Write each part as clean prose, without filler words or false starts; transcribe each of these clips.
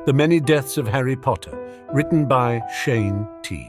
The Many Deaths of Harry Potter, written by ShayneT.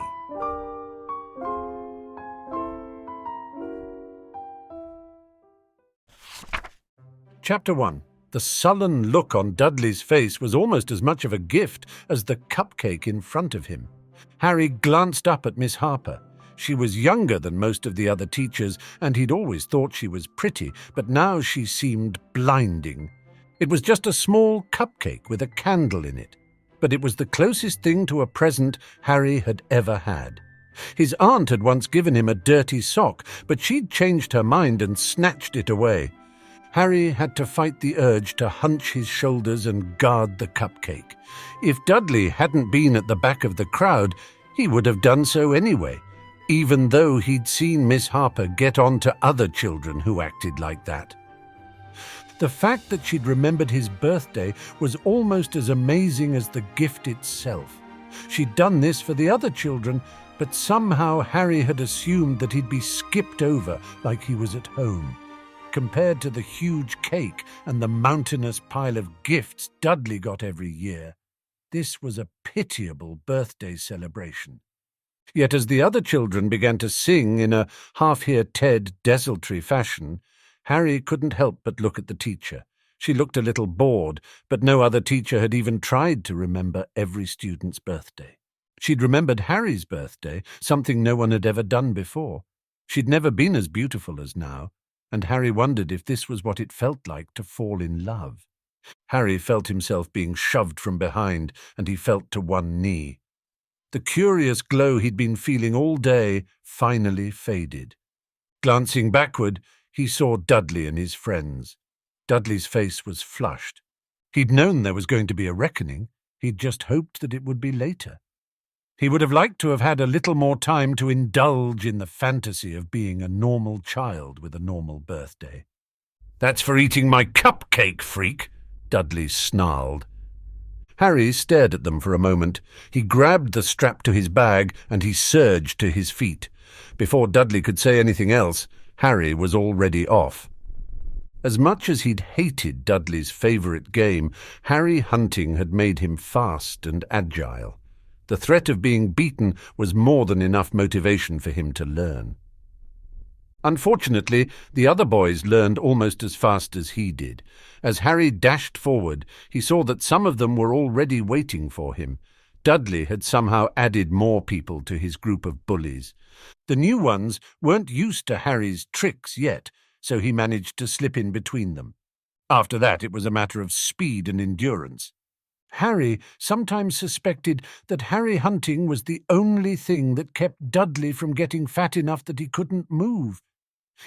Chapter 1. The sullen look on Dudley's face was almost as much of a gift as the cupcake in front of him. Harry glanced up at Miss Harper. She was younger than most of the other teachers, and he'd always thought she was pretty, but now she seemed blinding. It was just a small cupcake with a candle in it, but it was the closest thing to a present Harry had ever had. His aunt had once given him a dirty sock, but she'd changed her mind and snatched it away. Harry had to fight the urge to hunch his shoulders and guard the cupcake. If Dudley hadn't been at the back of the crowd, he would have done so anyway, even though he'd seen Miss Harper get on to other children who acted like that. The fact that she'd remembered his birthday was almost as amazing as the gift itself. She'd done this for the other children, but somehow Harry had assumed that he'd be skipped over like he was at home. Compared to the huge cake and the mountainous pile of gifts Dudley got every year, this was a pitiable birthday celebration. Yet as the other children began to sing in a half-hear-Ted desultory fashion, Harry couldn't help but look at the teacher. She looked a little bored, but no other teacher had even tried to remember every student's birthday. She'd remembered Harry's birthday, something no one had ever done before. She'd never been as beautiful as now, and Harry wondered if this was what it felt like to fall in love. Harry felt himself being shoved from behind, and he felt to one knee. The curious glow he'd been feeling all day finally faded. Glancing backward, he saw Dudley and his friends. Dudley's face was flushed. He'd known there was going to be a reckoning. He'd just hoped that it would be later. He would have liked to have had a little more time to indulge in the fantasy of being a normal child with a normal birthday. "That's for eating my cupcake, freak," Dudley snarled. Harry stared at them for a moment. He grabbed the strap to his bag and he surged to his feet. Before Dudley could say anything else, Harry was already off. As much as he'd hated Dudley's favourite game, Harry hunting had made him fast and agile. The threat of being beaten was more than enough motivation for him to learn. Unfortunately, the other boys learned almost as fast as he did. As Harry dashed forward, he saw that some of them were already waiting for him. Dudley had somehow added more people to his group of bullies. The new ones weren't used to Harry's tricks yet, so he managed to slip in between them. After that, it was a matter of speed and endurance. Harry sometimes suspected that Harry hunting was the only thing that kept Dudley from getting fat enough that he couldn't move.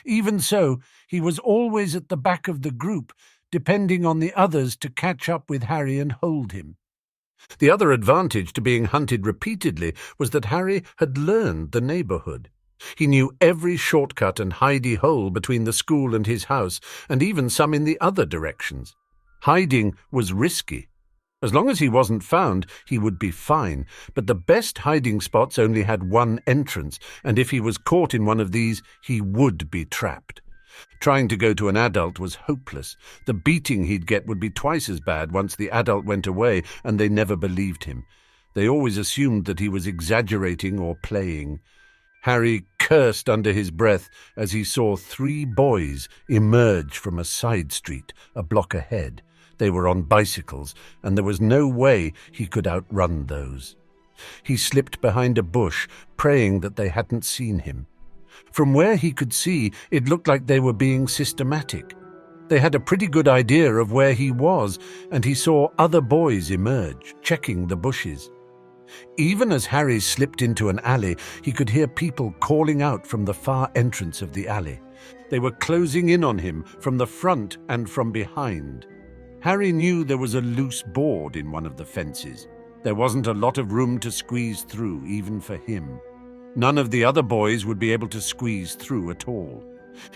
Even so, he was always at the back of the group, depending on the others to catch up with Harry and hold him. The other advantage to being hunted repeatedly was that Harry had learned the neighbourhood. He knew every shortcut and hidey hole between the school and his house, and even some in the other directions. Hiding was risky. As long as he wasn't found, he would be fine, but the best hiding spots only had one entrance, and if he was caught in one of these, he would be trapped. Trying to go to an adult was hopeless. The beating he'd get would be twice as bad once the adult went away, and they never believed him. They always assumed that he was exaggerating or playing. Harry cursed under his breath as he saw 3 boys emerge from a side street a block ahead. They were on bicycles, and there was no way he could outrun those. He slipped behind a bush, praying that they hadn't seen him. From where he could see, it looked like they were being systematic. They had a pretty good idea of where he was, and he saw other boys emerge, checking the bushes. Even as Harry slipped into an alley, he could hear people calling out from the far entrance of the alley. They were closing in on him from the front and from behind. Harry knew there was a loose board in one of the fences. There wasn't a lot of room to squeeze through, even for him. None of the other boys would be able to squeeze through at all.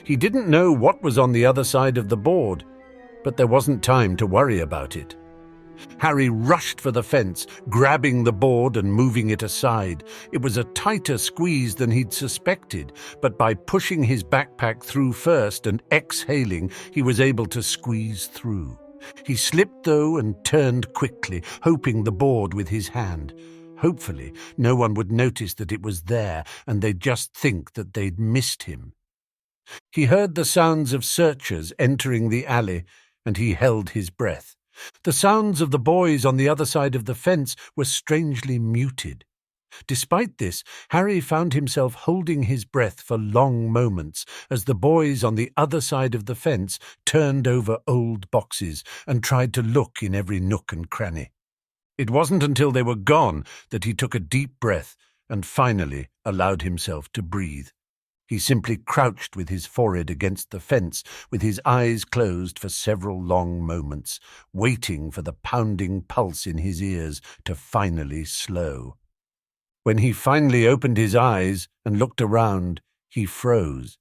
He didn't know what was on the other side of the board, but there wasn't time to worry about it. Harry rushed for the fence, grabbing the board and moving it aside. It was a tighter squeeze than he'd suspected, but by pushing his backpack through first and exhaling, he was able to squeeze through. He slipped, though, and turned quickly, hoping the board with his hand. Hopefully, no one would notice that it was there, and they'd just think that they'd missed him. He heard the sounds of searchers entering the alley, and he held his breath. The sounds of the boys on the other side of the fence were strangely muted. Despite this, Harry found himself holding his breath for long moments as the boys on the other side of the fence turned over old boxes and tried to look in every nook and cranny. It wasn't until they were gone that he took a deep breath and finally allowed himself to breathe. He simply crouched with his forehead against the fence, with his eyes closed for several long moments, waiting for the pounding pulse in his ears to finally slow. When he finally opened his eyes and looked around, he froze.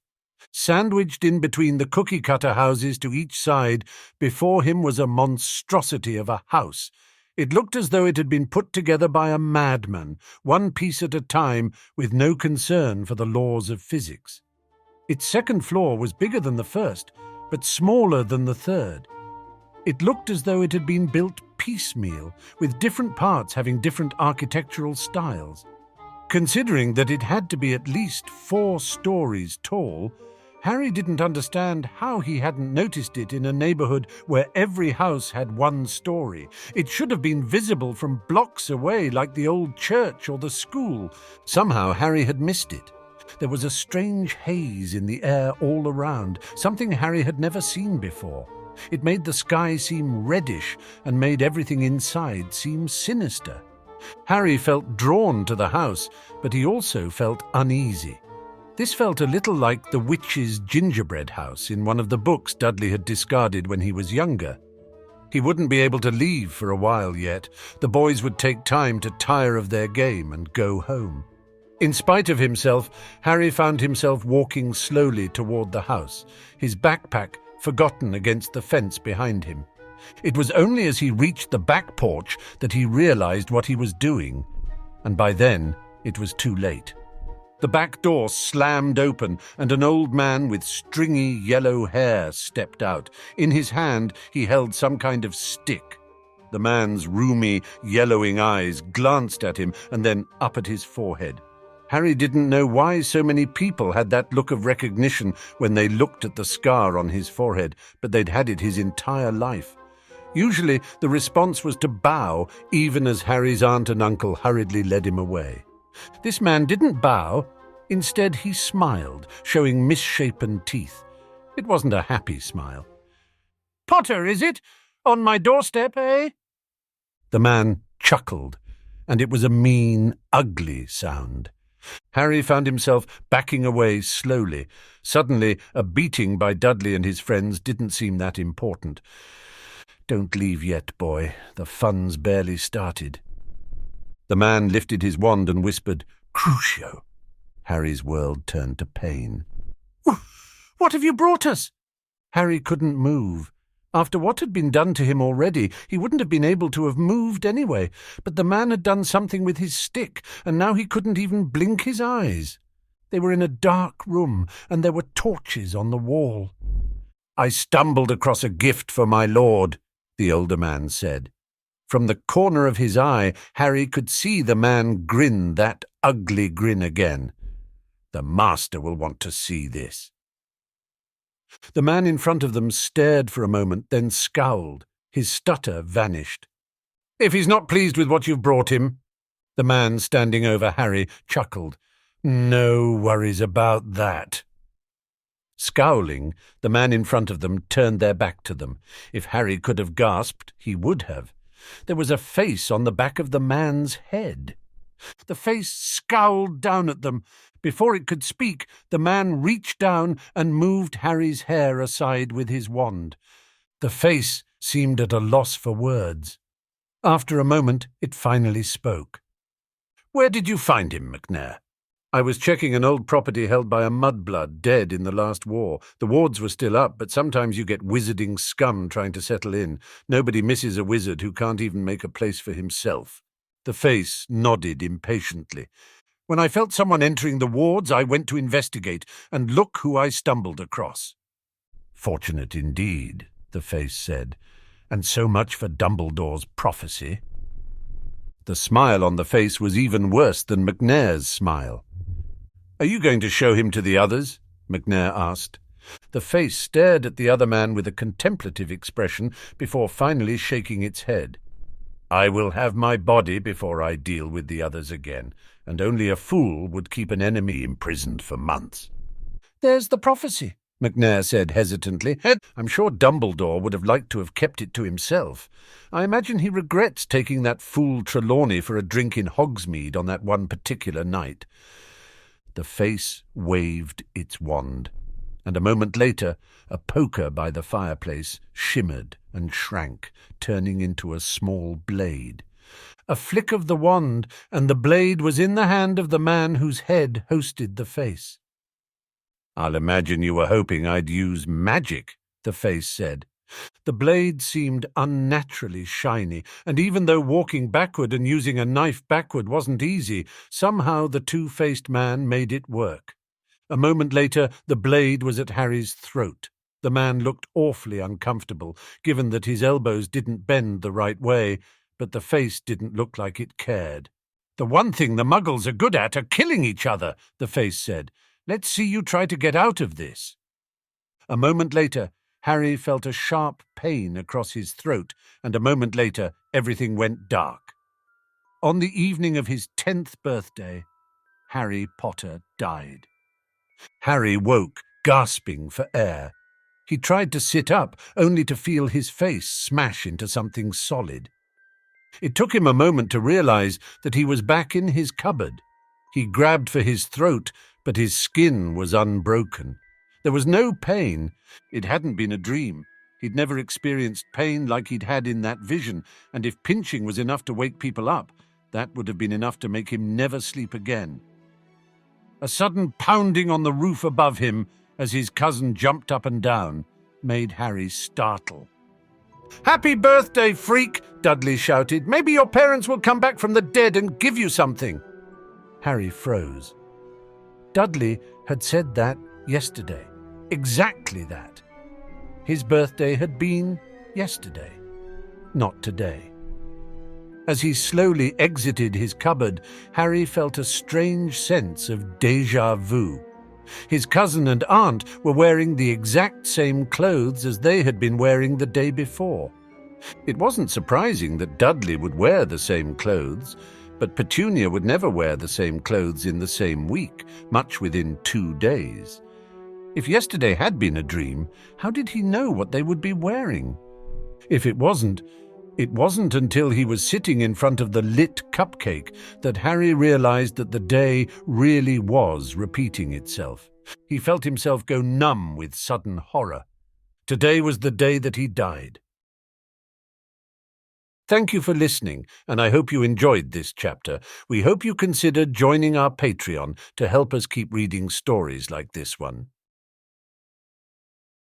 Sandwiched in between the cookie-cutter houses to each side, before him was a monstrosity of a house. It looked as though it had been put together by a madman, one piece at a time, with no concern for the laws of physics. Its second floor was bigger than the first, but smaller than the third. It looked as though it had been built piecemeal, with different parts having different architectural styles. Considering that it had to be at least 4 stories tall, Harry didn't understand how he hadn't noticed it in a neighborhood where every house had 1 story. It should have been visible from blocks away, like the old church or the school. Somehow Harry had missed it. There was a strange haze in the air all around, something Harry had never seen before. It made the sky seem reddish and made everything inside seem sinister. Harry felt drawn to the house, but he also felt uneasy. This felt a little like the witch's gingerbread house in one of the books Dudley had discarded when he was younger. He wouldn't be able to leave for a while yet. The boys would take time to tire of their game and go home. In spite of himself, Harry found himself walking slowly toward the house, his backpack forgotten against the fence behind him. It was only as he reached the back porch that he realized what he was doing, and by then it was too late. The back door slammed open, and an old man with stringy yellow hair stepped out. In his hand he held some kind of stick. The man's rheumy, yellowing eyes glanced at him and then up at his forehead. Harry didn't know why so many people had that look of recognition when they looked at the scar on his forehead, but they'd had it his entire life. Usually the response was to bow, even as Harry's aunt and uncle hurriedly led him away. This man didn't bow. Instead, he smiled, showing misshapen teeth. It wasn't a happy smile. "Potter, is it? On my doorstep, eh?" The man chuckled, and it was a mean, ugly sound. Harry found himself backing away slowly. Suddenly, a beating by Dudley and his friends didn't seem that important. "Don't leave yet, boy. The fun's barely started." The man lifted his wand and whispered, "Crucio." Harry's world turned to pain. "What have you brought us?" Harry couldn't move. After what had been done to him already, he wouldn't have been able to have moved anyway, but the man had done something with his stick, and now he couldn't even blink his eyes. They were in a dark room, and there were torches on the wall. "I stumbled across a gift for my lord," the older man said. From the corner of his eye, Harry could see the man grin that ugly grin again. "The master will want to see this." The man in front of them stared for a moment, then scowled. His stutter vanished. "If he's not pleased with what you've brought him," the man standing over Harry chuckled. "No worries about that." Scowling, the man in front of them turned their back to them. If Harry could have gasped, he would have. There was a face on the back of the man's head. The face scowled down at them. Before it could speak, the man reached down and moved Harry's hair aside with his wand. The face seemed at a loss for words. After a moment, it finally spoke. "Where did you find him, McNair?" "I was checking an old property held by a mudblood, dead in the last war. The wards were still up, but sometimes you get wizarding scum trying to settle in. Nobody misses a wizard who can't even make a place for himself." The face nodded impatiently. "When I felt someone entering the wards, I went to investigate, and look who I stumbled across." "Fortunate indeed," the face said, And so much for Dumbledore's prophecy. The smile on the face was even worse than McNair's smile. "Are you going to show him to the others?" McNair asked. The face stared at the other man with a contemplative expression before finally shaking its head. "I will have my body before I deal with the others again, and only a fool would keep an enemy imprisoned for months." "There's the prophecy," McNair said hesitantly. "I'm sure Dumbledore would have liked to have kept it to himself. I imagine he regrets taking that fool Trelawney for a drink in Hogsmeade on that one particular night." The face waved its wand, and a moment later a poker by the fireplace shimmered and shrank, turning into a small blade. A flick of the wand, and the blade was in the hand of the man whose head hosted the face. "I'll imagine you were hoping I'd use magic," the face said. The blade seemed unnaturally shiny, and even though walking backward and using a knife backward wasn't easy, somehow the two-faced man made it work. A moment later, the blade was at Harry's throat. The man looked awfully uncomfortable, given that his elbows didn't bend the right way, but the face didn't look like it cared. "The one thing the Muggles are good at are killing each other," the face said. "Let's see you try to get out of this." A moment later, Harry felt a sharp pain across his throat, and a moment later, everything went dark. On the evening of his 10th birthday, Harry Potter died. Harry woke, gasping for air. He tried to sit up, only to feel his face smash into something solid. It took him a moment to realize that he was back in his cupboard. He grabbed for his throat, but his skin was unbroken. There was no pain. It hadn't been a dream. He'd never experienced pain like he'd had in that vision, and if pinching was enough to wake people up, that would have been enough to make him never sleep again. A sudden pounding on the roof above him, as his cousin jumped up and down, made Harry startle. "Happy birthday, freak!" Dudley shouted. "Maybe your parents will come back from the dead and give you something." Harry froze. Dudley had said that yesterday. Exactly that. His birthday had been yesterday, not today. As he slowly exited his cupboard, Harry felt a strange sense of déjà vu. His cousin and aunt were wearing the exact same clothes as they had been wearing the day before. It wasn't surprising that Dudley would wear the same clothes, but Petunia would never wear the same clothes in the same week, much within 2 days. If yesterday had been a dream, how did he know what they would be wearing? If it wasn't until he was sitting in front of the lit cupcake that Harry realized that the day really was repeating itself. He felt himself go numb with sudden horror. Today was the day that he died. Thank you for listening, and I hope you enjoyed this chapter. We hope you consider joining our Patreon to help us keep reading stories like this one.